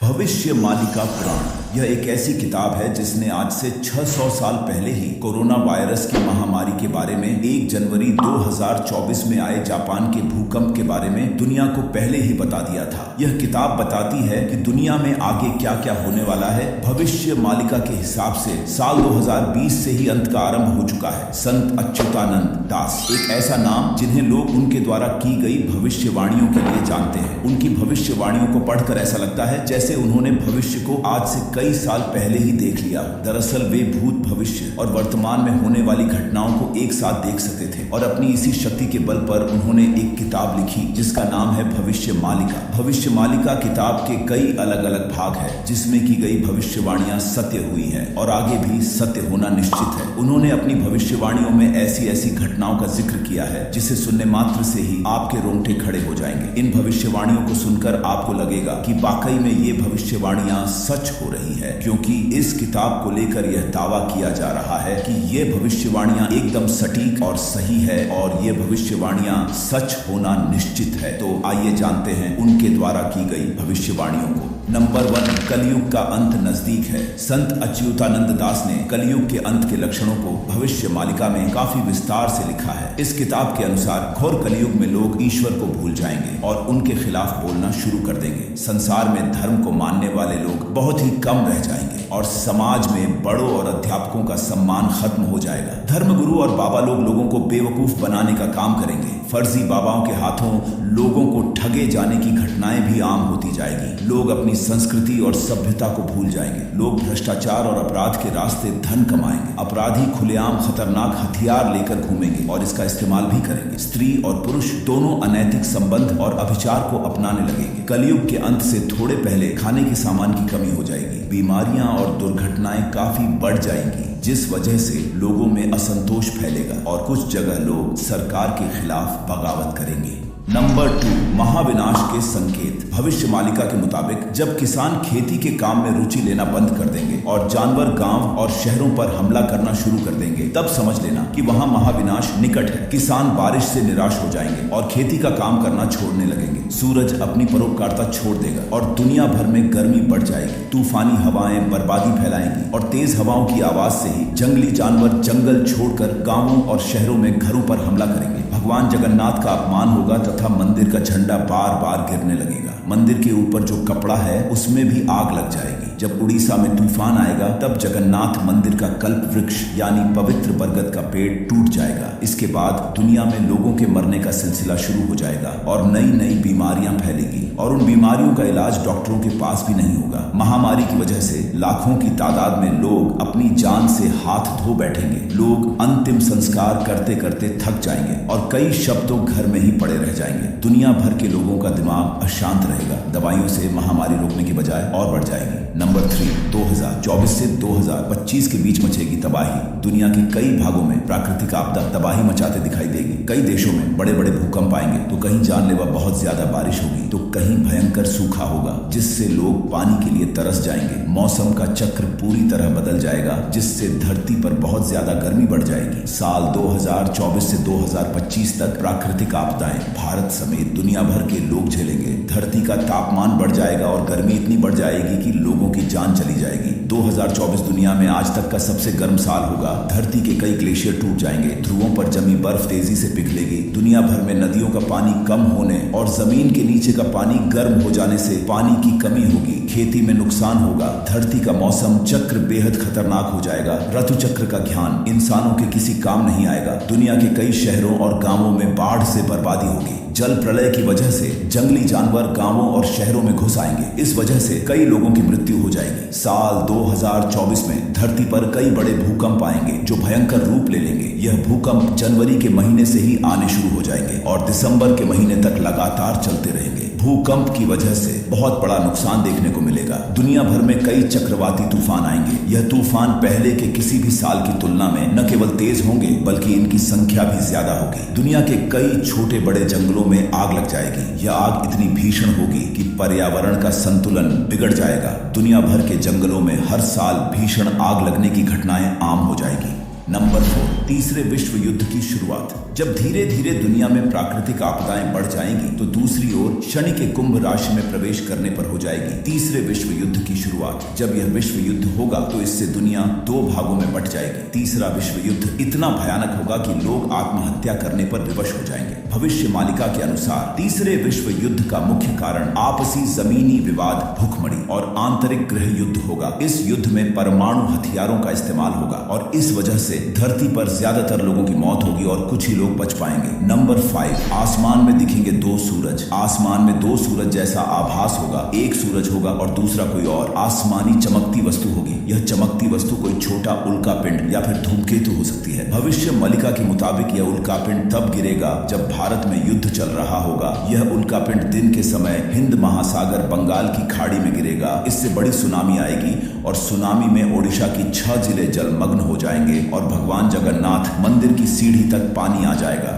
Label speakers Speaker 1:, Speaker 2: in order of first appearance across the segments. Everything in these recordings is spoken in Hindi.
Speaker 1: भविष्य मालिका पुराण यह एक ऐसी किताब है जिसने आज से 600 साल पहले ही कोरोना वायरस की महामारी के बारे में 1 जनवरी 2024 में आए जापान के भूकंप के बारे में दुनिया को पहले ही बता दिया था। यह किताब बताती है कि दुनिया में आगे क्या क्या होने वाला है। भविष्य मालिका के हिसाब से साल 2020 से ही अंत का आरंभ हो चुका है। संत अच्युतानंद दास एक ऐसा नाम जिन्हें लोग उनके द्वारा की गई भविष्यवाणियों के लिए जानते हैं। उनकी भविष्यवाणियों को पढ़कर ऐसा लगता है जैसे उन्होंने भविष्य को आज से कई साल पहले ही देख लिया। दरअसल वे भूत, भविष्य और वर्तमान में होने वाली घटनाओं को एक साथ देख सकते थे और अपनी इसी शक्ति के बल पर उन्होंने एक किताब लिखी जिसका नाम है भविष्य मालिका। भविष्य मालिका किताब के कई अलग अलग भाग है जिसमें की गई भविष्यवाणियां सत्य हुई है और आगे भी सत्य होना निश्चित है। उन्होंने अपनी भविष्यवाणियों में ऐसी ऐसी घटनाओं का जिक्र किया है जिसे सुनने मात्र से ही आपके रोंगटे खड़े हो जाएंगे। इन भविष्यवाणियों को सुनकर आपको लगेगा कि वाकई में ये भविष्यवाणियां सच हो रही है, क्योंकि इस किताब को लेकर यह दावा किया जा रहा है कि ये भविष्यवाणियां एकदम सटीक और सही है और ये भविष्यवाणियां सच होना निश्चित है। तो आइए जानते हैं उनके द्वारा की गई भविष्यवाणियों को। नंबर 1, कलयुग का अंत नजदीक है। संत अच्युतानंद दास ने कलयुग के अंत के लक्षणों को भविष्य मालिका में काफी विस्तार से लिखा है। इस किताब के अनुसार घोर कलयुग में लोग ईश्वर को भूल जाएंगे और उनके खिलाफ बोलना शुरू कर देंगे। संसार में धर्म को मानने वाले लोग बहुत ही कम रह जाएंगे और समाज में बड़ों और अध्यापकों का सम्मान खत्म हो जाएगा। धर्मगुरु और बाबा लोग लोगों को बेवकूफ बनाने का काम करेंगे। फर्जी बाबाओं के हाथों लोगों को ठगे जाने की घटनाएं भी आम होती जाएगी। लोग अपनी संस्कृति और सभ्यता को भूल जाएंगे। लोग भ्रष्टाचार और अपराध के रास्ते धन कमाएंगे। अपराधी खुलेआम खतरनाक हथियार लेकर घूमेंगे और इसका इस्तेमाल भी करेंगे। स्त्री और पुरुष दोनों अनैतिक संबंध और अभिचार को अपनाने लगेंगे। कलयुग के अंत से थोड़े पहले खाने के सामान की कमी हो जाएगी। बीमारियां और दुर्घटनाएं काफी बढ़ जाएंगी, जिस वजह से लोगों में असंतोष फैलेगा और कुछ जगह लोग सरकार के खिलाफ बगावत करेंगे। नंबर 2, महाविनाश के संकेत। भविष्य मालिका के मुताबिक जब किसान खेती के काम में रुचि लेना बंद कर देंगे और जानवर गांव और शहरों पर हमला करना शुरू कर देंगे, तब समझ लेना कि वहां महाविनाश निकट है। किसान बारिश से निराश हो जाएंगे और खेती का काम करना छोड़ने लगेंगे। सूरज अपनी परोपकारिता छोड़ देगा और दुनिया भर में गर्मी बढ़ जाएगी। तूफानी हवाएं बर्बादी फैलाएंगी और तेज हवाओं की आवाज से ही जंगली जानवर जंगल छोड़कर गांवों और शहरों में घरों पर हमला करेंगे। भगवान जगन्नाथ का अपमान होगा तथा मंदिर का झंडा बार बार गिरने लगेगा। मंदिर के ऊपर जो कपड़ा है उसमें भी आग लग जाएगी। जब उड़ीसा में तूफान आएगा तब जगन्नाथ मंदिर का कल्प वृक्ष यानी पवित्र बरगद का पेड़ टूट जाएगा। इसके बाद दुनिया में लोगों के मरने का सिलसिला शुरू हो जाएगा और नई नई बीमारियां फैलेगी और उन बीमारियों का इलाज डॉक्टरों के पास भी नहीं होगा। महामारी की वजह से लाखों की तादाद में लोग अपनी जान से हाथ धो बैठेंगे। लोग अंतिम संस्कार करते करते थक जाएंगे और कई शब्दों घर में ही पड़े रह जाएंगे। दुनिया भर के लोगों का दिमाग अशांत रहेगा। दवाइयों से महामारी रोकने की बजाय और बढ़ जाएगी। नंबर 3, 2024 से 2025 के बीच मचेगी तबाही। दुनिया के कई भागों में प्राकृतिक आपदा तबाही मचाते दिखाई देगी। कई देशों में बड़े बड़े भूकंप आएंगे तो कहीं जानलेवा बहुत ज्यादा बारिश होगी तो कहीं भयंकर सूखा होगा, जिससे लोग पानी के लिए तरस जाएंगे। मौसम का चक्र पूरी तरह बदल जाएगा, जिससे धरती पर बहुत ज्यादा गर्मी बढ़ जाएगी। साल 2024 से 2025 तक प्राकृतिक आपदाएं भारत समेत दुनिया भर के लोग झेलेंगे। धरती का तापमान बढ़ जाएगा और गर्मी इतनी बढ़ जाएगी कि लोगों की जान चली जाएगी। 2024 दुनिया में आज तक का सबसे गर्म साल होगा। धरती के कई ग्लेशियर टूट जाएंगे। ध्रुवों पर जमी बर्फ तेजी से पिघलेगी। दुनिया भर में नदियों का पानी कम होने और जमीन के नीचे का पानी गर्म हो जाने से पानी की कमी होगी। खेती में नुकसान होगा। धरती का मौसम चक्र बेहद खतरनाक हो जाएगा। ऋतु चक्र का ध्यान इंसानों के किसी काम नहीं आएगा। दुनिया के कई शहरों और गांवों में बाढ़ से बर्बादी होगी। जल प्रलय की वजह से जंगली जानवर गांवों और शहरों में घुस आएंगे। इस वजह से कई लोगों की मृत्यु हो जाएगी। साल 2024 में धरती पर कई बड़े भूकंप आएंगे जो भयंकर रूप ले लेंगे। यह भूकंप जनवरी के महीने से ही आने शुरू हो जाएंगे और दिसंबर के महीने तक लगातार चलते रहेंगे। भूकंप की वजह से बहुत बड़ा नुकसान देखने को मिलेगा। दुनिया भर में कई चक्रवाती तूफान आएंगे। यह तूफान पहले के किसी भी साल की तुलना में न केवल तेज होंगे बल्कि इनकी संख्या भी ज्यादा होगी। दुनिया के कई छोटे बड़े जंगलों में आग लग जाएगी। यह आग इतनी भीषण होगी कि पर्यावरण का संतुलन बिगड़ जाएगा। दुनिया भर के जंगलों में हर साल भीषण आग लगने की घटनाएं आम हो जाएगी। नंबर 4, तीसरे विश्व युद्ध की शुरुआत। जब धीरे धीरे दुनिया में प्राकृतिक आपदाएं बढ़ जाएंगी तो दूसरी ओर शनि के कुंभ राशि में प्रवेश करने पर हो जाएगी तीसरे विश्व युद्ध की शुरुआत। जब यह विश्व युद्ध होगा तो इससे दुनिया दो भागों में बंट जाएगी। तीसरा विश्व युद्ध इतना भयानक होगा कि लोग आत्महत्या करने पर विवश हो जाएंगे। भविष्य मालिका के अनुसार तीसरे विश्व युद्ध का मुख्य कारण आपसी जमीनी विवाद, भूखमरी और आंतरिक गृह युद्ध होगा। इस युद्ध में परमाणु हथियारों का इस्तेमाल होगा और इस वजह से धरती पर ज्यादातर लोगों की मौत होगी और कुछ ही लोग बच पाएंगे। नंबर 5, आसमान में दिखेंगे दो सूरज। आसमान में दो सूरज जैसा आभास होगा। एक सूरज होगा और दूसरा कोई और आसमानी चमकती वस्तु होगी। यह चमकती वस्तु कोई छोटा उल्का पिंड या फिर धूमकेतु हो सकती है। भविष्य मालिका के मुताबिक यह उल्का पिंड तब गिरेगा जब भारत में युद्ध चल रहा होगा। यह उल्का पिंड दिन के समय हिंद महासागर, बंगाल की खाड़ी में गिरेगा। इससे बड़ी सुनामी आएगी और सुनामी में ओडिशा की 6 जिले जलमग्न हो जाएंगे और भगवान जगन्नाथ मंदिर की सीढ़ी तक पानी आ जाएगा।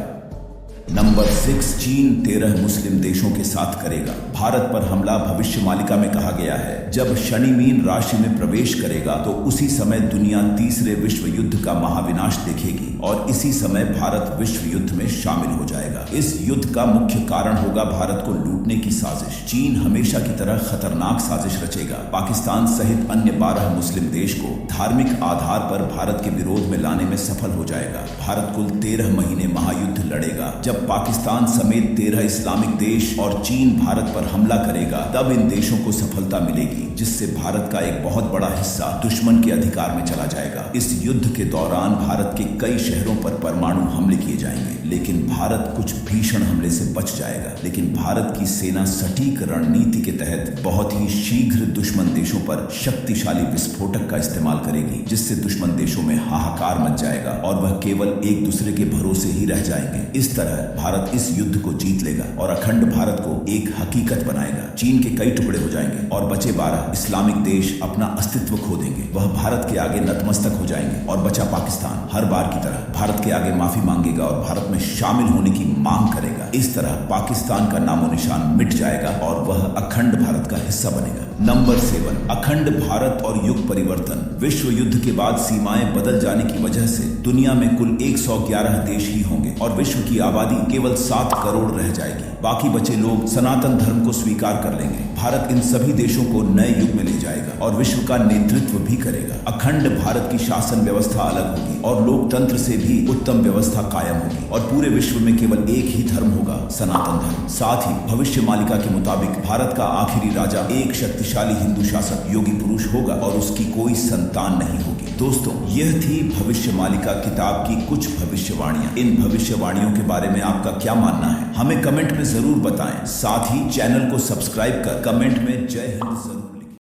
Speaker 1: नंबर 6, चीन 13 मुस्लिम देशों के साथ करेगा भारत पर हमला। भविष्य मालिका में कहा गया है जब शनि मीन राशि में प्रवेश करेगा तो उसी समय दुनिया तीसरे विश्व युद्ध का महाविनाश देखेगी और इसी समय भारत विश्व युद्ध में शामिल हो जाएगा। इस युद्ध का मुख्य कारण होगा भारत को लूटने की साजिश। चीन हमेशा की तरह खतरनाक साजिश रचेगा। पाकिस्तान सहित अन्य 12 मुस्लिम देश को धार्मिक आधार पर भारत के विरोध में लाने में सफल हो जाएगा। भारत कुल 13 महीने महायुद्ध लड़ेगा। जब पाकिस्तान समेत 13 इस्लामिक देश और चीन भारत पर हमला करेगा तब इन देशों को सफलता मिलेगी, जिससे भारत का एक बहुत बड़ा हिस्सा दुश्मन के अधिकार में चला जाएगा। इस युद्ध के दौरान भारत के कई शहरों पर परमाणु हमले किए जाएंगे, लेकिन भारत कुछ भीषण हमले से बच जाएगा। लेकिन भारत की सेना सटीक रणनीति के तहत बहुत ही शीघ्र दुश्मन देशों पर शक्तिशाली विस्फोटक का इस्तेमाल करेगी, जिससे दुश्मन देशों में हाहाकार मच जाएगा और वह केवल एक दूसरे के भरोसे ही रह जाएंगे। इस तरह भारत इस युद्ध को जीत लेगा और अखंड भारत को एक हकीकत बनाएगा। चीन के कई टुकड़े हो जाएंगे और बचे 12 इस्लामिक देश अपना अस्तित्व खो देंगे। वह भारत के आगे नतमस्तक हो जाएंगे और बचा पाकिस्तान हर बार की तरह भारत के आगे माफी मांगेगा और भारत में शामिल होने की मांग करेगा। इस तरह पाकिस्तान का नामो निशान मिट जाएगा और वह अखंड भारत का हिस्सा बनेगा। नंबर 7, अखंड भारत और युग परिवर्तन। विश्व युद्ध के बाद सीमाएं बदल जाने की वजह से दुनिया में कुल 111 देश ही होंगे और विश्व की आबादी केवल 7 करोड़ रह जाएगी। बाकी बचे लोग सनातन धर्म को स्वीकार कर लेंगे। भारत इन सभी देशों को नए युग में ले जाएगा और विश्व का नेतृत्व भी करेगा। अखंड भारत की शासन व्यवस्था अलग होगी और लोकतंत्र से भी उत्तम व्यवस्था कायम होगी और पूरे विश्व में केवल एक ही धर्म होगा, सनातन धर्म। साथ ही भविष्य मालिका के मुताबिक भारत का आखिरी राजा एक शक्तिशाली हिंदू शासक योगी पुरुष होगा और उसकी कोई संतान नहीं होगी। दोस्तों, यह थी भविष्य मालिका किताब की कुछ भविष्यवाणियां। इन भविष्यवाणियों के बारे में आपका क्या मानना है, हमें कमेंट में जरूर बताएं। साथ ही चैनल को सब्सक्राइब कर कमेंट में जय हिंद जरूर